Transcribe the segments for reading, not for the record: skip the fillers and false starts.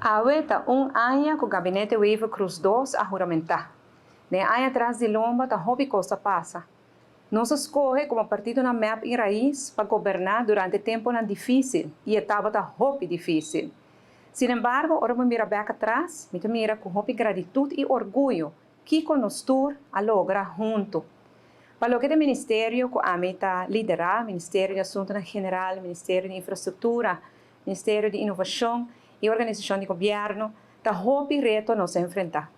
Aweta ano que o gabinete Wave Cruz 2 a juramentar. Ne ano atrás de lomba ta hobby costa passa. Nós escolhe como partido na map e raiz para governar durante tempo difícil e etapa ta hobby difícil. Sin embargo, ora me mira back atrás, me mira com hobby gratitude e orgulho que conostur a logra junto. Para o que é ministério que a meta liderar, Ministério de Assuntos General, Ministério de Infraestrutura, Ministério de Inovação e Organização de Governo, tá hobby reto nos enfrentar.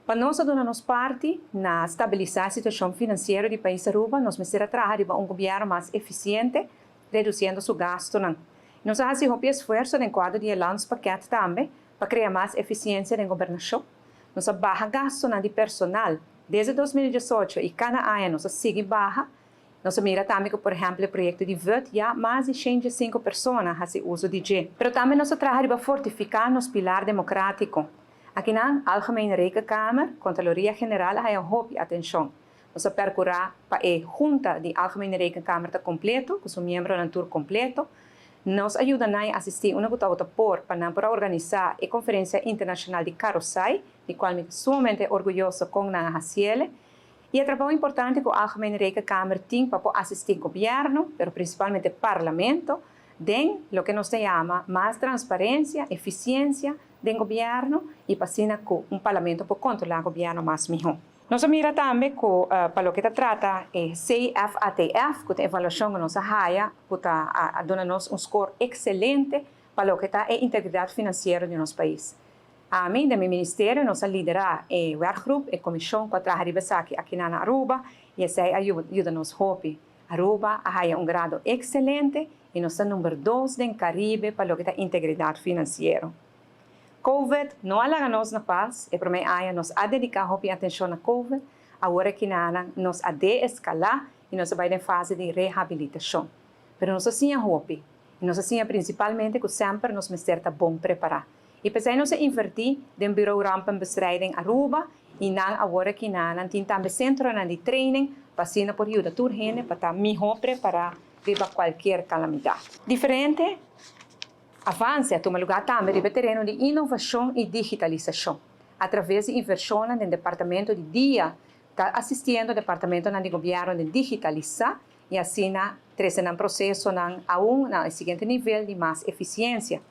Para nós donarmos parte na estabilizar a situação financeira do país Aruba, nós precisamos trabalhar para governo mais eficiente, reduzindo seu gasto. Nós fazemos um esforço no quadro de Allowance Paquete também, para criar mais eficiência na governação. Nós barra gasto de personal. Desde 2018 e cada ano nós sigue barra. Nós mira também que, por exemplo, o projeto de VUT já mais de 105 pessoas fazem uso de G. Mas também nós trabalhamos para fortificar nosso pilar democrático. Aqui na Algemene Rekenkamer, Contraloria General, há uma atenção. Nós percorremos para a Junta de Algemene Rekenkamer completo, com seu membro na tour completo. Nós ajudamos a assistir uma gota para organizar a Conferência Internacional de Carosai, de qual me sumamente orgulhoso com a Haciele. E é trabalho importante que a Algemene Rekenkamer tem para assistir o governo, mas principalmente o parlamento, em o que nós chamamos mais transparência, eficiência do governo e para com parlamento para controlar o governo mais melhor. Nós miramos também que, para o que trata é CFATF, que é a avaliação que nós fazemos, que dá-nos score excelente para o que é a integridade financeira do nosso país. A mim, do meu ministério, nós lideramos a workgroup, a comissão que trabalha aqui na Aruba, e essa ajuda-nos a Aruba a ter grado excelente e nós somos número 2 no Caribe para o que é a integridade financeira. COVID não alaga-nos na paz, e para mim, nós a dedicar atenção na COVID, agora que nós a de-escalar e nós vai em fase de reabilitação. Mas nós assim a hope, e nós assim principalmente que sempre nós precisamos bom preparar. E para nós invertir no Bureau Rampenbestrijding Aruba, e agora que nós temos também centro de training, para por ajuda toda gente para estar melhor preparar para qualquer calamidade. Diferente, avança a lugar também no terreno de inovação e digitalização, através de inversão no departamento de dia, está assistindo o departamento de governo de digitalizar e assim trazer um processo no seguinte nível de mais eficiência.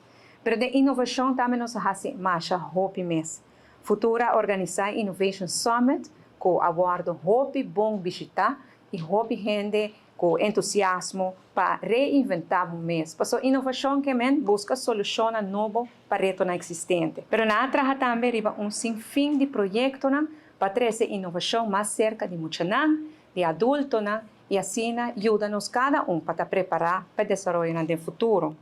Mas de inovação também nós fazemos mais hope mês. Futura organizar Innovation Summit com abordo hope bom visitar e hope gente com entusiasmo para reinventar o mês. Porque a inovação que busca soluções novas para retos existentes. Mas nós trabalhamos também sinfim de projetos para trazer inovação mais cerca de muitos de adultos, e assim ajuda-nos cada para estar preparado para o desenvolvimento do futuro.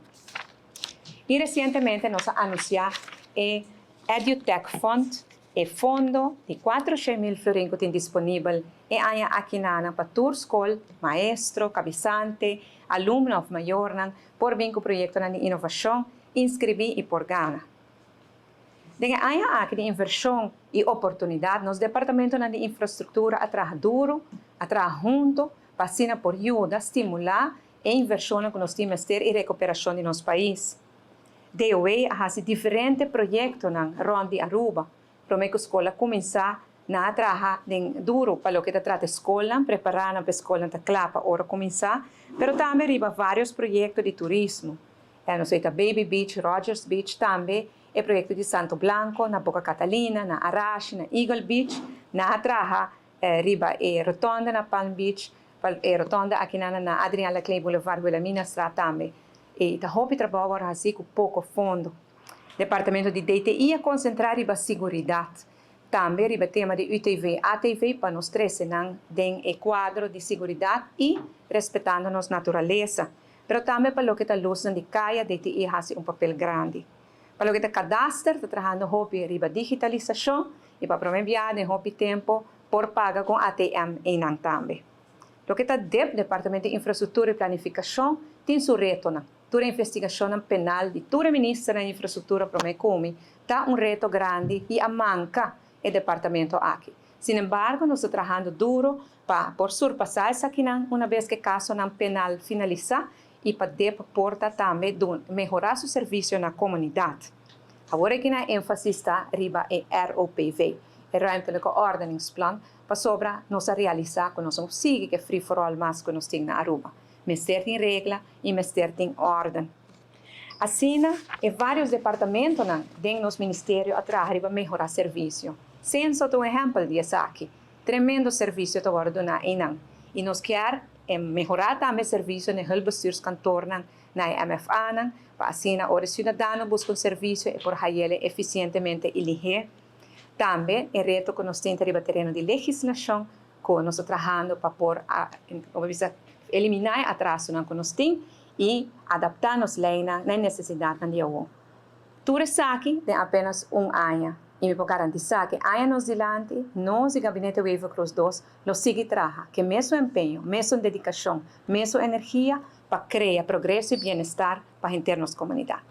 E recentemente nós anunciamos o EduTech Fund, fundo de 400.000 florins que tem disponível aqui para toda escola, maestro, cabezante, aluno maior, por vir com o projeto de inovação, inscrever e por ganhar. Dengue aqui de inversão e oportunidade, nos departamento de infraestrutura atrás duro, atrás junto, para por ajuda, estimular a inversão que nós temos ter e recuperação de nosso país. DOE faz diferentes projetos na Ronde Aruba, para que a escola começar a trabalhar duro para o que trata a escola, preparar para a escola para clapa, hora começar, mas também riba vários projetos de turismo. Não sei, Baby Beach, Rogers Beach também, o projeto de Santo Blanco, na Boca Catalina, na Arashi, na Eagle Beach, na trabalhar riba e rotonda na Palm Beach, e rotonda aqui na Adriana Clay Boulevard, Wilhelmina Straat também. E a Hope trabalha assim com pouco fundo. Departamento de DTI a concentrar riba seguridade. Também riba tema de UTV, ATV para nós trazer o quadro de seguridade e respeitando nossa natureza. Mas também para o que está luz de caia, DTI faz papel grande. Para o que está cadastro, está trabalhando Hope riba digitalização e para promover em Hope tempo por paga com ATM e não também. O que está Departamento de Infraestrutura e Planificação tem seu reto. Toda a investigação penal de toda a ministra da Infraestrutura para mim como está reto grande e a manca o departamento aqui. Sin embargo, nós estamos trabalhando duro para por surpassar isso aqui uma vez que o caso penal finalizar e para porta também melhorar seu serviço na comunidade. Agora que na ênfase está riba e ROPV, o Ruimtelijke Ordeningsplan, para sobra nós a realizar que nós vamos seguir que free for all mas que nós temos na Aruba. Mester tem regra e mester tem ordem. Assim, vários departamentos dentro do ministério atrás para melhorar o serviço. Sem só um exemplo disso aqui. Tremendo serviço que agora dá e nós queremos melhorar também o serviço no hulpbestuurskantoor na MFA, para assim os cidadãos buscam serviço e por ele eficientemente eleger. Também é reto que nós temos no terreno de legislação, que nós estamos trabalhando para eliminar atraso que nós temos e adaptar as leis na necessidade de hoje. Tudo isso aqui tem apenas ano. E me pode garantizar que anos adiante, nós, o Gabinete Waiver Cruz 2, nós seguimos trabalhando, que mesmo empenho, mesmo dedicação, mesmo energia, para criar progresso e bem-estar para a nossa comunidade.